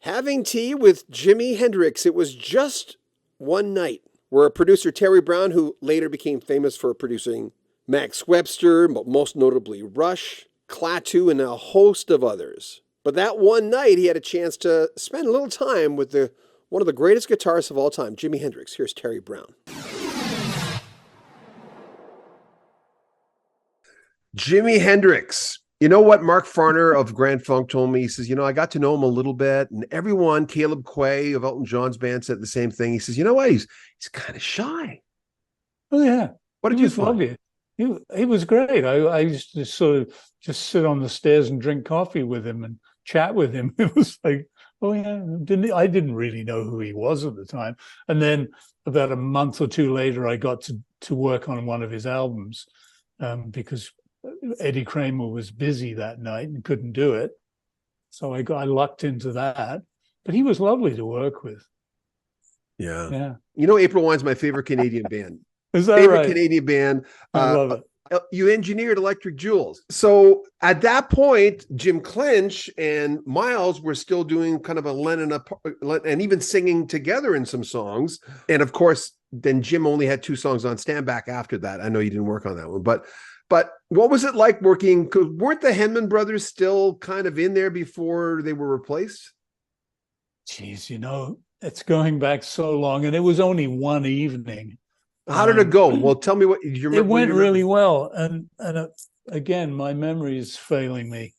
Having tea with Jimi Hendrix. It was just one night where producer Terry Brown, who later became famous for producing Max Webster, but most notably Rush, Klaatu, and a host of others. But that one night, he had a chance to spend a little time with one of the greatest guitarists of all time, Jimi Hendrix. Here's Terry Brown. Jimi Hendrix. You know what Mark Farner of Grand Funk told me? He says, I got to know him a little bit. And everyone, Caleb Quay of Elton John's band said the same thing. He says, you know what? He's kind of shy. Oh, yeah. What did you find? He was great. I used to sort of just sit on the stairs and drink coffee with him and chat with him. It was like, oh, yeah. I didn't really know who he was at the time. And then about a month or two later, I got to work on one of his albums because Eddie Kramer was busy that night and couldn't do it. So I lucked into that. But he was lovely to work with. Yeah. April Wine's my favorite Canadian band. Is that favorite right? Canadian band. I love it. You engineered Electric Jewels. So at that point, Jim Clench and Miles were still doing kind of a Lennon and even singing together in some songs. And of course, then Jim only had 2 songs on Stand Back after that. I know you didn't work on that one, but what was it like working? Weren't the Henman brothers still kind of in there before they were replaced? Geez, it's going back so long, and it was only one evening. How did it go? Well, tell me what you remember. It went really well, and again, my memory is failing me.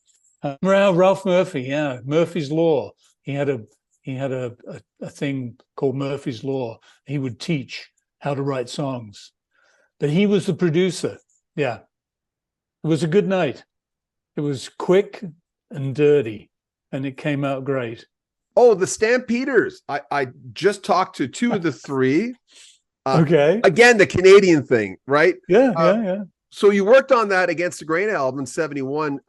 Ralph Murphy, Murphy's Law. He had a thing called Murphy's Law. He would teach how to write songs, but he was the producer. Yeah, it was a good night. It was quick and dirty, and it came out great. Oh, the Stampeders! I just talked to 2 of the 3. Okay. Again, the Canadian thing, right? Yeah. So you worked on that Against the Grain album in 71.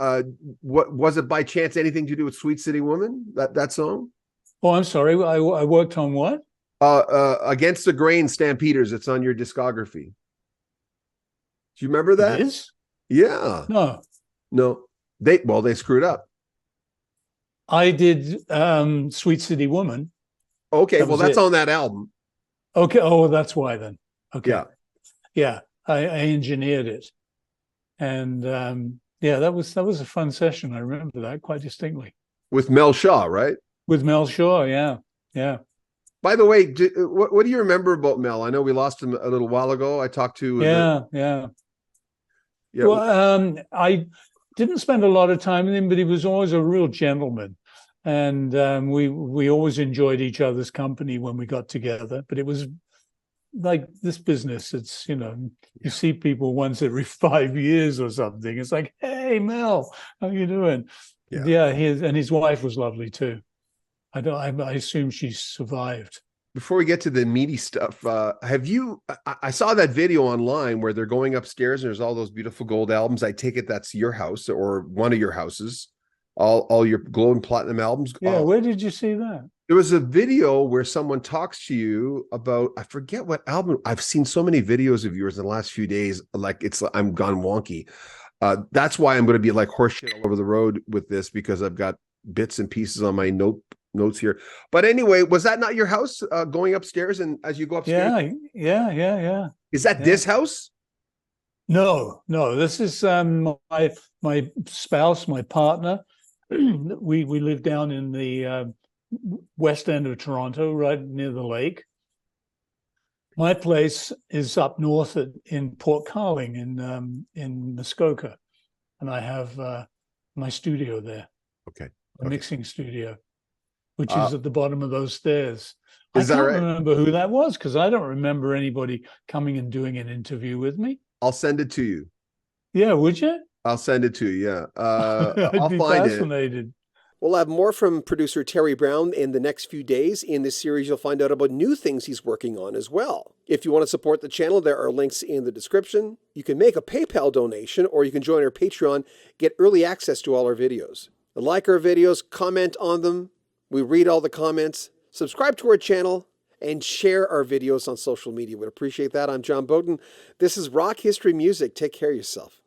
What was it by chance anything to do with Sweet City Woman, that song? Oh, I'm sorry. I worked on what? Against the Grain Stampeders. It's on your discography. Do you remember that? It is? Yeah. No. They screwed up. I did Sweet City Woman. Okay, that's on that album. Okay. Oh, that's why then. Okay. Yeah. I engineered it, and that was a fun session. I remember that quite distinctly. With Mel Shaw, right? With Mel Shaw, yeah. By the way, what do you remember about Mel? I know we lost him a little while ago. I talked to Yeah. Well, I didn't spend a lot of time with him, but he was always a real gentleman. And we always enjoyed each other's company when we got together. But it was like this business. It's, you see people once every 5 years or something. It's like, hey, Mel, how you doing? Yeah, and his wife was lovely too. I assume she survived. Before we get to the meaty stuff, I saw that video online where they're going upstairs and there's all those beautiful gold albums. I take it that's your house or one of your houses. All your gold and platinum albums. Yeah, where did you see that? There was a video where someone talks to you about, I forget what album. I've seen so many videos of yours in the last few days. I'm gone wonky. That's why I'm going to be like horseshit all over the road with this, because I've got bits and pieces on my notes here. But anyway, was that not your house going upstairs? And as you go upstairs? Yeah. Is that this house? No. This is my spouse, my partner. We live down in the west end of Toronto, right near the lake. My place is up north in Port Carling in Muskoka, and I have my studio there. Okay. A mixing studio, which is at the bottom of those stairs. I can't remember who that was, because I don't remember anybody coming and doing an interview with me. I'll send it to you. Yeah, would you? I'll send it to you. Yeah. I'd be fascinated. We'll have more from producer Terry Brown in the next few days. In this series, you'll find out about new things he's working on as well. If you want to support the channel, there are links in the description. You can make a PayPal donation, or you can join our Patreon, get early access to all our videos. Like our videos, comment on them. We read all the comments. Subscribe to our channel and share our videos on social media. We'd appreciate that. I'm John Bowden. This is Rock History Music. Take care of yourself.